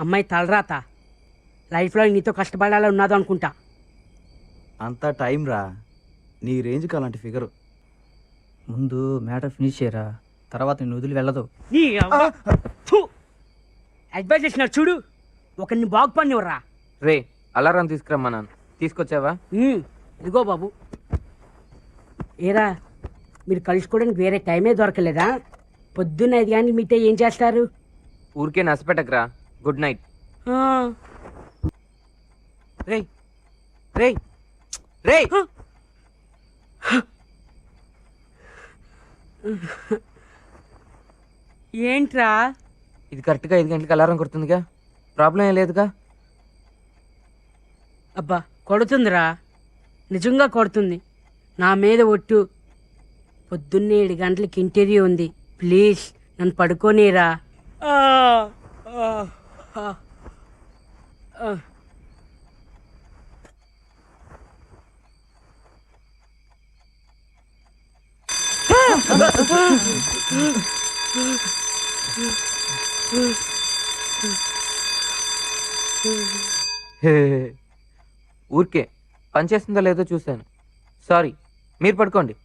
అమ్మాయి తలరాత లైఫ్లో నీతో కష్టపడాలని ఉన్నదో అనుకుంటా. అంతా టైం రా, నీ రేంజ్కి అలాంటి ఫిగరు. ముందు మ్యాటర్ ఫినిష్ చేయరా, తర్వాత నేను వదిలి వెళ్ళదు. నీ అడ్వైజ్ చేసినాడు చూడు, ఒకరిని బాగుపడినివ్వరా. రే అలారం తీసుకురమ్మా. తీసుకొచ్చావా? ఇదిగో బాబు. ఏరా, మీరు కలుసుకోవడానికి వేరే టైమే దొరకలేదా? పొద్దున్న 5 గంటలకు మీటే ఏం చేస్తారు? ఊరికే నసపెట్టకరా. Good night. రే రే రే ఏంట్రా? ఇది కరెక్ట్గా 5 గంటలకు అలారం కొడుతుందిగా, ప్రాబ్లం ఏం లేదుగా? అబ్బా కొడుతుందిరా, నిజంగా కొడుతుంది. నా మీద ఒట్టు. పొద్దున్నే 7 గంటలకి ఇంటర్వ్యూ ఉంది. ప్లీజ్ నన్ను పడుకోనీరా. ఊరికే పనిచేస్తుందో లేదో చూశాను. సారీ, మీరు పడుకోండి.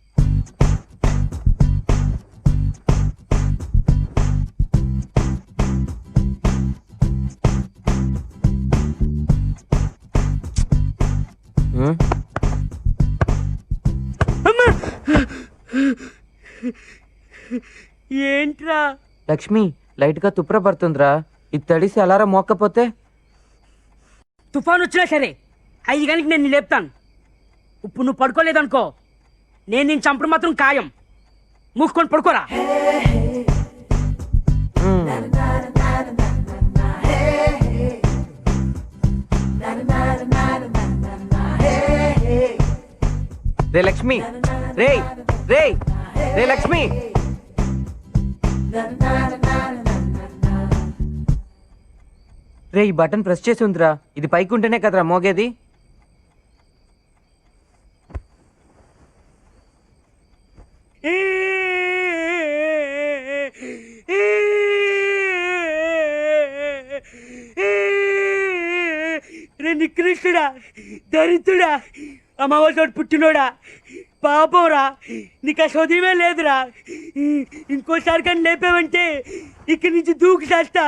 ఏంట్రా? లక్ష్మి, లైట్గా తుప్ర పడుతుందిరా. ఇది తడిసి అలారం మోక్కపోతే? తుఫాన్ వచ్చినా సరే 5 గంటలకు నేను లేపుతాను. ఇప్పుడు నువ్వు పడుకోలేదనుకో, నేను నేను చంపడం మాత్రం ఖాయం. మూసుకొని పడుకోరా. రే లక్ష్మి, రే రే రే లక్ష్మి. రే, ఈ బటన్ ప్రెస్ చేసి ఉందిరా. ఇది పైకి ఉంటేనే కదరా మోగేది. రే నికృష్టుడా, దరిద్రుడా, అమ్మవారితో పుట్టినోడా, పాపంరా, నీకు ఆ చదివే లేదురా. ఇంకోసారి కానీ లేపావంటే ఇక్కడి నుంచి దూకి చేస్తా.